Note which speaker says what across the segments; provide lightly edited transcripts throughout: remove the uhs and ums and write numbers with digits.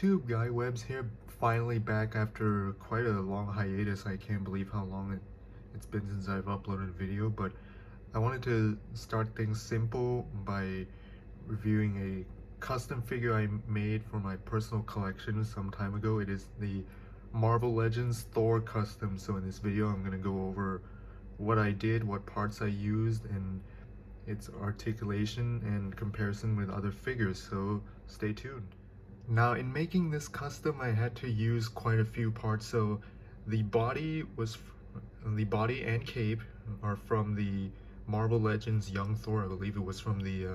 Speaker 1: YouTube, Guy Webbs here, finally back after quite a long hiatus. I can't believe how long it's been since I've uploaded a video, but I wanted to start things simple by reviewing a custom figure I made for my personal collection some time ago. It is the Marvel Legends Thor custom. So in this video I'm going to go over what I did, what parts I used, and its articulation and comparison with other figures, so stay tuned. Now, in making this custom, I had to use quite a few parts. So the body and cape are from the Marvel Legends Young Thor. I believe it was from the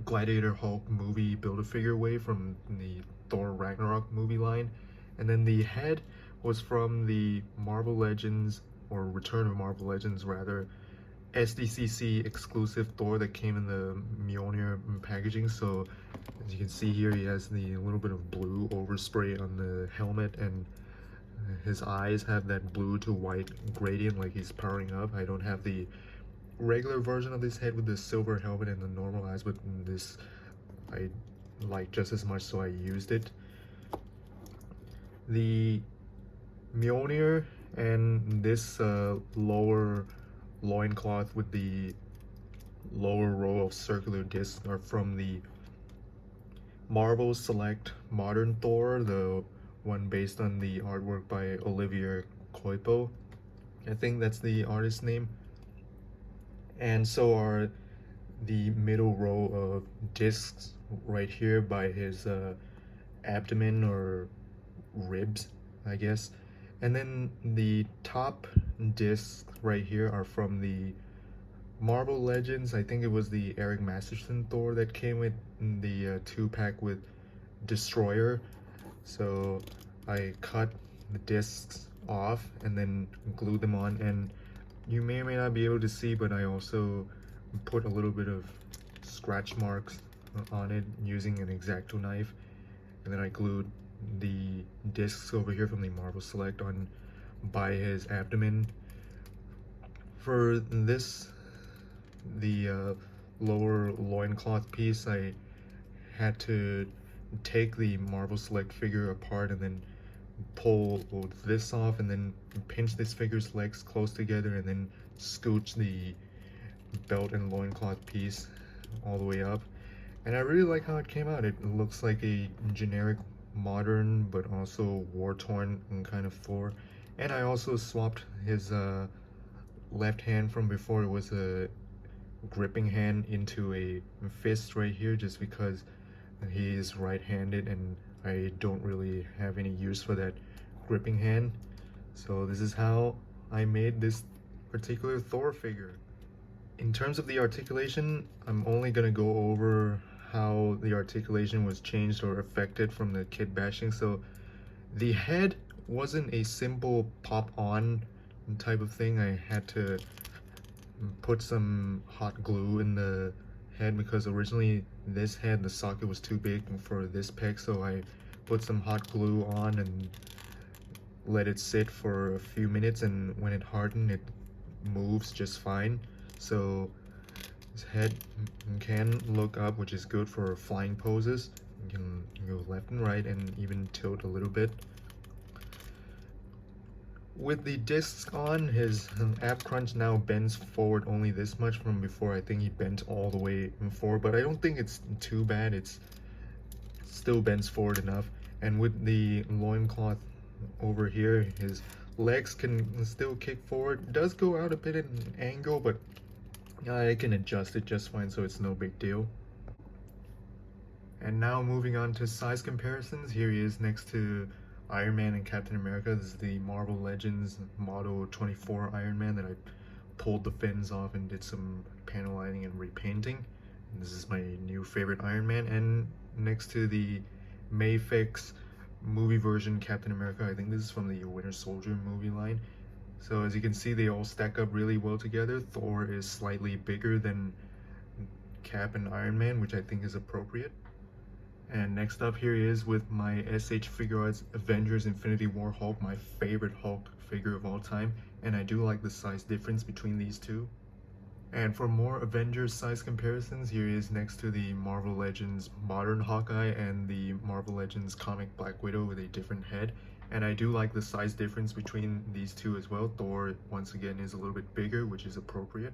Speaker 1: Gladiator Hulk movie Build-A-Figure way from the Thor Ragnarok movie line. And then the head was from the Marvel Legends, or Return of Marvel Legends rather, SDCC exclusive Thor that came in the Mjolnir packaging. So as you can see here, he has the little bit of blue overspray on the helmet, and his eyes have that blue to white gradient like he's powering up. I don't have the regular version of this head with the silver helmet and the normal eyes, but this I like just as much, so I used it. The Mjolnir and this lower loincloth with the lower row of circular discs are from the Marvel Select Modern Thor, the one based on the artwork by Olivier Coipel. I think that's the artist's name. And so are the middle row of discs right here by his abdomen or ribs, I guess. And then the top discs right here are from the Marvel Legends. I think it was the Eric Masterson Thor that came with the 2-pack with Destroyer. So I cut the discs off and then glued them on, and you may or may not be able to see, but I also put a little bit of scratch marks on it using an X-Acto knife, and then I glued the discs over here from the Marvel Select on by his abdomen. For this, the lower loincloth piece, I had to take the Marvel Select figure apart and then pull this off, and then pinch this figure's legs close together, and then scooch the belt and loincloth piece all the way up. And I really like how it came out. It looks like a generic modern but also war-torn kind of Thor. And I also swapped his left hand from before it was a gripping hand into a fist right here, just because he is right-handed and I don't really have any use for that gripping hand. So this is how I made this particular Thor figure. In terms of the articulation, I'm only gonna go over how the articulation was changed or affected from the kit bashing. So the head wasn't a simple pop-on type of thing. I had to put some hot glue in the head because originally this head, the socket was too big for this peg, so I put some hot glue on and let it sit for a few minutes, and when it hardened, it moves just fine. So his head can look up, which is good for flying poses. You can go left and right and even tilt a little bit. With the discs on, his ab crunch now bends forward only this much. From before, I think he bent all the way forward, but I don't think it's too bad. It's still bends forward enough. And with the loincloth over here, his legs can still kick forward. It does go out a bit at an angle, but I can adjust it just fine, so it's no big deal. And now moving on to size comparisons. Here he is next to Iron Man and Captain America. This is the Marvel Legends Model 24 Iron Man that I pulled the fins off and did some panel lighting and repainting. And this is my new favorite Iron Man. And next to the Mayfix movie version Captain America, I think this is from the Winter Soldier movie line. So as you can see, they all stack up really well together. Thor is slightly bigger than Cap and Iron Man, which I think is appropriate. And next up, here he is with my SH Figuarts Avengers Infinity War Hulk, my favorite Hulk figure of all time. And I do like the size difference between these two. And for more Avengers size comparisons, here is next to the Marvel Legends Modern Hawkeye and the Marvel Legends Comic Black Widow with a different head. And I do like the size difference between these two as well. Thor, once again, is a little bit bigger, which is appropriate.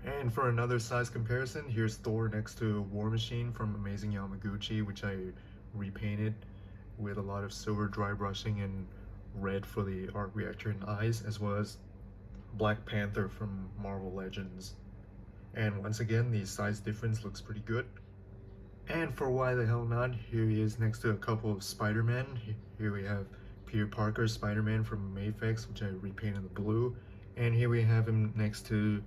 Speaker 1: And for another size comparison, here's Thor next to War Machine from Amazing Yamaguchi, which I repainted with a lot of silver dry brushing and red for the arc reactor and eyes, as well as Black Panther from Marvel Legends. And once again, the size difference looks pretty good. And for why the hell not, here he is next to a couple of Spider-Man. Here we have Peter Parker Spider-Man from Mayfix, which I repainted the blue. And here we have him next to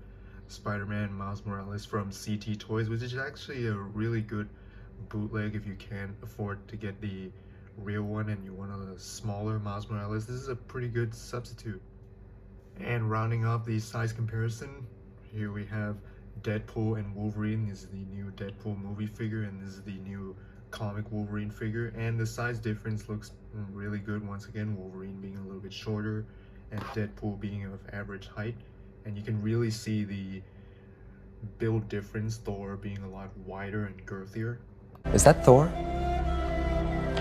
Speaker 1: Spider-Man Miles Morales from CT Toys, which is actually a really good bootleg if you can't afford to get the real one and you want a smaller Miles Morales. This is a pretty good substitute. And rounding off the size comparison, here we have Deadpool and Wolverine. This is the new Deadpool movie figure, and this is the new comic Wolverine figure. And the size difference looks really good. Once again, Wolverine being a little bit shorter and Deadpool being of average height. And you can really see the build difference, Thor being a lot wider and girthier.
Speaker 2: Is that Thor?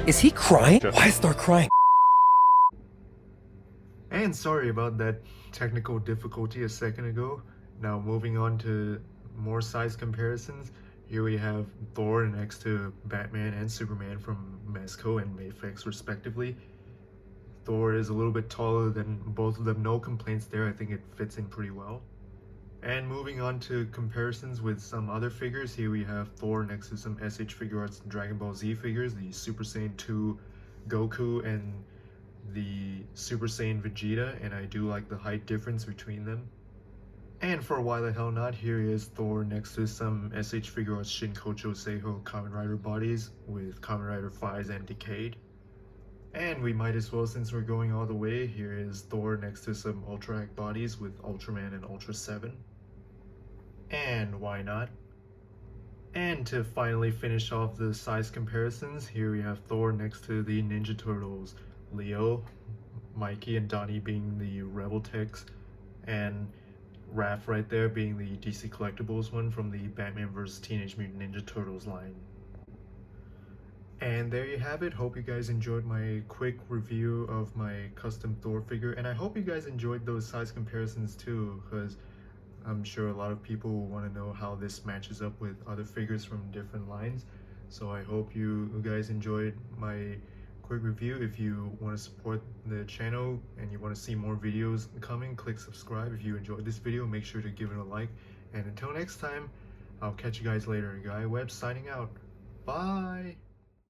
Speaker 2: Is he crying? Why is Thor crying?
Speaker 1: And sorry about that technical difficulty a second ago. Now moving on to more size comparisons. Here we have Thor next to Batman and Superman from Mezco and Mayfix respectively. Thor is a little bit taller than both of them, no complaints there. I think it fits in pretty well. And moving on to comparisons with some other figures, here we have Thor next to some SH Figuarts Dragon Ball Z figures, the Super Saiyan 2 Goku and the Super Saiyan Vegeta, and I do like the height difference between them. And for why the hell not, here is Thor next to some SH Figuarts Shinkocho Seiho Kamen Rider bodies with Kamen Rider Faiz and Decade. And we might as well, since we're going all the way, here is Thor next to some Ultra Act bodies with Ultraman and Ultra 7. And why not? And to finally finish off the size comparisons, here we have Thor next to the Ninja Turtles, Leo, Mikey and Donnie being the Rebel Techs, and Raph right there being the DC Collectibles one from the Batman vs. Teenage Mutant Ninja Turtles line. And there you have it. Hope you guys enjoyed my quick review of my custom Thor figure, and I hope you guys enjoyed those size comparisons too, because I'm sure a lot of people will want to know how this matches up with other figures from different lines. So I hope you guys enjoyed my quick review. If you want to support the channel and you want to see more videos coming, click subscribe. If you enjoyed this video, make sure to give it a like. And until next time, I'll catch you guys later. Guy Webb signing out. Bye!